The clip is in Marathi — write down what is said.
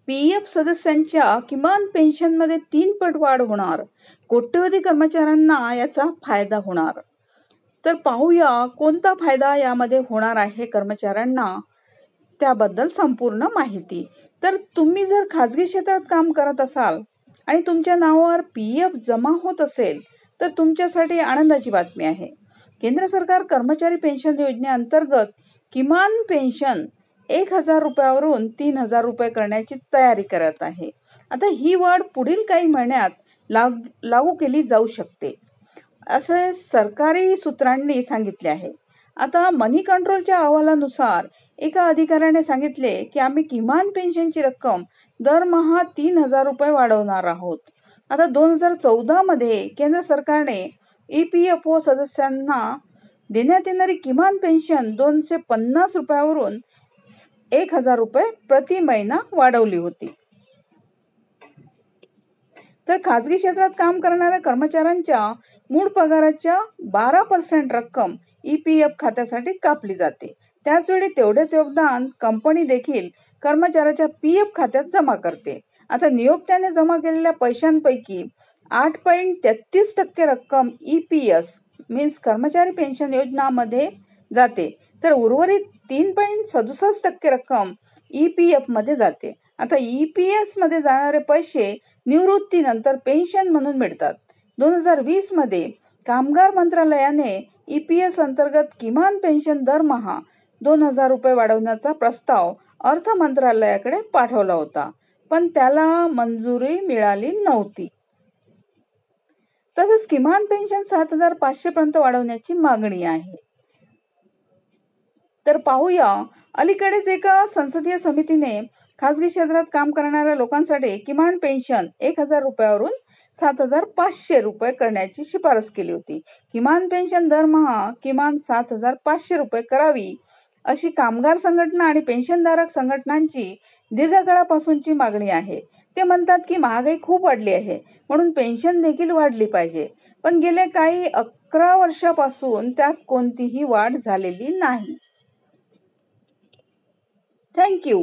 पीएफ सदस्यांच्या किमान पेन्शनमध्ये 3 पट वाढ होणार. कोट्यवधी कर्मचाऱ्यांना याचा फायदा होणार. तर पाहूया कोणता फायदा यामध्ये होणार आहे कर्मचाऱ्यांना, त्याबद्दल संपूर्ण माहिती. तर तुम्ही जर खाजगी क्षेत्रात काम करत असाल आणि तुमच्या नावावर पीएफ जमा होत असेल तर तुमच्यासाठी आनंदाची बातमी आहे. केंद्र सरकार कर्मचारी पेन्शन योजनेअंतर्गत किमान पेन्शन 1,000 रुपयावरून 3,000 रुपये करण्याची तयारी करत आहे. आता ही वाढ पुढील काही महिन्यात लागू केली जाऊ शकते, असे सरकारी सूत्रांनी सांगितले आहे. आता मनी कंट्रोलच्या अहवालानुसार एका अधिकाऱ्याने सांगितले की आम्ही किमान पेन्शनची रक्कम दरमहा 3,000 रुपये वाढवणार आहोत. आता 2014 मध्ये केंद्र सरकारने EPFO सदस्यांना देण्यात येणारी किमान पेन्शन 250 रुपयावरून 1,000 रुपये प्रति महिना वाढवली होती. तर खाजगी क्षेत्रात काम करणाऱ्या कर्मचाऱ्यांच्या मूळ पगाराच्या 12% रक्कम EPF खात्यासाठी कापली जाते. त्याचवेळी तेवढेच योगदान कंपनी देखील कर्मचाऱ्याच्या PF खात्यात जमा करते. आता नियोक्त्याने जमा केलेल्या पैशांपैकी 8.33% रक्कम EPS मीन्स कर्मचारी पेन्शन योजना मध्ये जाते, तर उर्वरित 3.67% रक्कम EPF मध्ये जाते. आता EPS मध्ये जाणारे पैसे निवृत्तीनंतर पेन्शन म्हणून मिळतात. 2020 मध्ये कामगार मंत्रालयाने EPS अंतर्गत किमान पेन्शन दरमहा 2,000 रुपये वाढवण्याचा प्रस्ताव अर्थ मंत्रालयाकडे पाठवला होता, पण त्याला मंजुरी मिळाली नव्हती. तसेच किमान पेन्शन 7,500 पर्यंत वाढवण्याची मागणी आहे. तर पाहूया, अलीकडेच एका संसदीय समितीने खाजगी क्षेत्रात काम करणाऱ्या लोकांसाठी किमान पेन्शन 1,000 रुपयावरून 7,500 रुपये करण्याची शिफारस केली होती. किमान पेन्शन दरमहा किमान 7,500 रुपये करावी, अशी कामगार संघटना आणि पेन्शनधारक संघटनांची दीर्घकाळापासूनची मागणी आहे. ते म्हणतात की महागाई खूप वाढली आहे, म्हणून पेन्शन देखील वाढली पाहिजे, पण गेले काही 11 वर्षापासून त्यात कोणतीही वाढ झालेली नाही. Thank you.